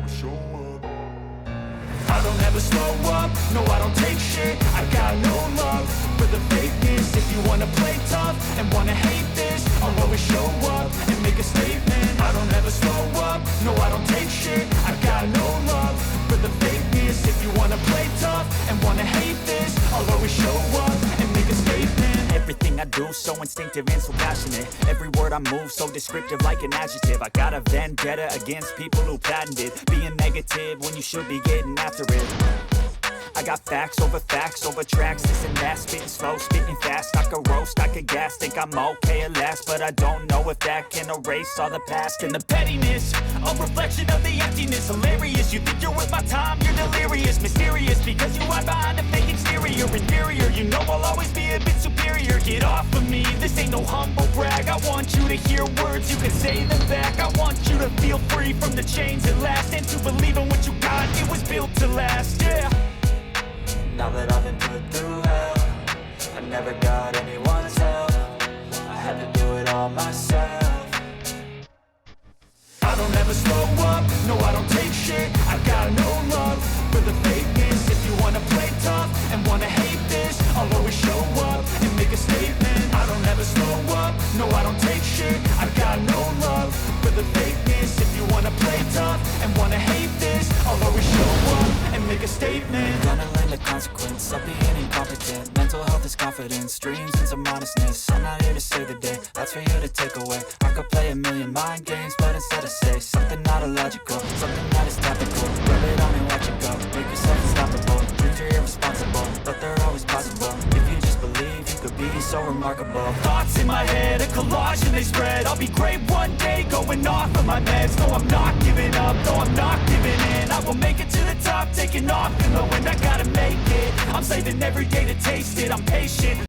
show up. I don't ever slow up, no I don't take shit. I got no love for the fakeness. If you wanna play tough and wanna hate this, I'll always show up and make a statement. I don't ever slow up, no I don't take shit. I got no love for the fakeness. If you wanna play tough and wanna hate this, I'll always show up and make a statement. Everything I do so instinctive and so passionate. Every word I move so descriptive like an adjective. I got a vendetta against people who patented being negative when you should be getting after it. I got facts over tracks, this and that, spitting slow, spitting fast. I could roast, I could gas, think I'm okay at last, but I don't know if that can erase all the past. And the pettiness, a reflection of the emptiness. Hilarious, you think you're worth my time, you're delirious. Mysterious, because you hide behind a fake exterior. Inferior, you know I'll always be a bit superior. Get off of me, this ain't no humble brag. I want you to hear words, you can say them back. I want you to feel free from the chains at last, and to believe in what you got, it was built to last, yeah. Now that I've been put through hell, I never got anyone's help. I had to do it all myself. I don't ever slow up, no I don't take shit. I got no love for the fakeness. If you wanna play tough and wanna hate this, I'll always show up and make a statement. I don't ever slow up, no I don't take shit. I got no love for the fakeness. If you wanna play tough and wanna hate this, I'll always show up and make a statement. Gonna learn the consequence of being incompetent. Mental health is confidence, dreams and some honestness. I'm not here to save the day, that's for you to take away. I could play a million mind games, but instead I say something not illogical, something that is topical. Rub it on and watch it go, make yourself unstoppable. Dreams are irresponsible, but they're always possible. If you just believe, you could be so remarkable. Thoughts in my head, a collage and they spread. I'll be great one day, going off of my meds. No, I'm not giving up, no, I'm not giving in. I will make it to the top, taking off in the wind. I gotta make it, I'm saving every day to taste it. I'm patient.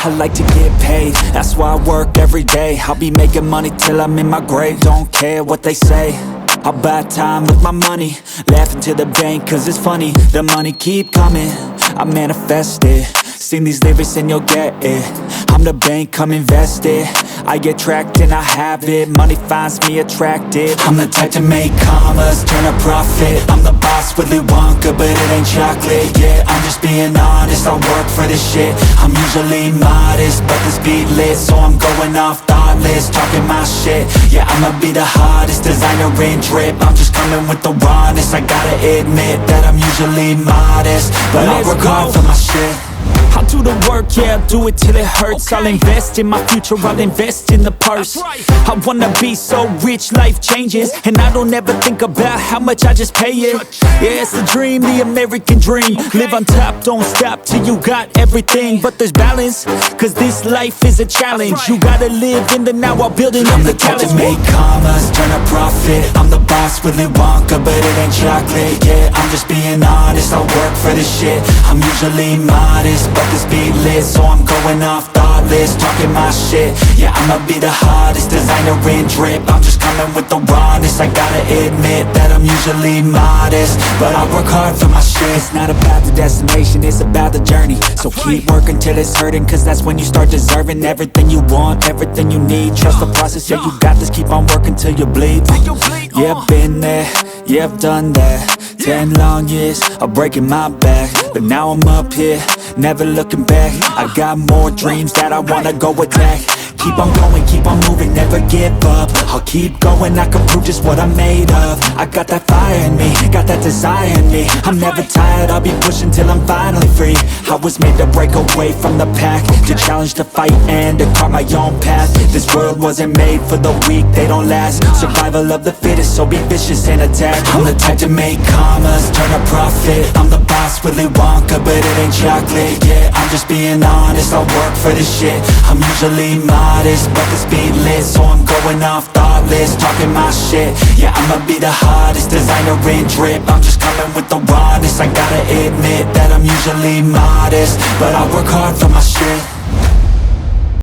I like to get paid, that's why I work every day. I'll be making money till I'm in my grave. Don't care what they say, I'll buy time with my money. Laughing to the bank cause it's funny. The money keep coming, I manifest it. Sing these lyrics and you'll get it. I'm the bank, come invest it. I get tracked and I have it. Money finds me attractive. I'm the type to make commas, turn a profit. I'm the boss, Willy Wonka, but it ain't chocolate. Yeah, I'm just being honest, I work for this shit. I'm usually modest, but this beat lit, so I'm going off thoughtless, talking my shit. Yeah, I'ma be the hottest designer in drip. I'm just coming with the rawness. I gotta admit that I'm usually modest, but I work hard for my shit. I'll do the work, yeah, I'll do it till it hurts. I'll invest in my future, I'll invest in the purse. I wanna be so rich, life changes, and I don't ever think about how much I just pay it. Yeah, it's the dream, the American dream. Live on top, don't stop till you got everything. But there's balance, cause this life is a challenge. You gotta live in the now while building up the talent. I'm the type to make commas, turn a profit. I'm the boss, Willy Wonka, but it ain't chocolate. Yeah, I'm just being honest, I work for this shit. I'm usually modest, but this beat lit, so I'm going off thoughtless, talking my shit. Yeah, I'ma be the hottest designer in drip. I'm just coming with the rawness. I gotta admit that I'm usually modest, but I work hard for my shit. It's not about the destination, it's about the journey. So keep working till it's hurting, cause that's when you start deserving everything you want, everything you need. Trust the process, yeah, you got this. Keep on working till you bleed. Yeah, I've been there, yeah, I've done that. 10 long years of breaking my back, but now I'm up here, never looking back. I got more dreams that I wanna go attack. Keep on going, keep on moving, never give up. I'll keep going, I can prove just what I'm made of. I got that fire in me, got that desire in me. I'm never tired, I'll be pushing till I'm finally free. I was made to break away from the pack, to challenge, to fight, and to carve my own path. This world wasn't made for the weak, they don't last. Survival of the fittest, so be vicious and attack. I'm the type to make commas, turn a profit. I'm the boss, Willy Wonka, but it ain't chocolate. Yeah, I'm just being honest, I work for this shit. I'm usually modest, but this beat lit, so I'm going off thoughtless, talking my shit. Yeah, I'ma be the hottest designer in drip. I'm just coming with the rawness. I gotta admit that I'm usually modest, but I work hard for my shit.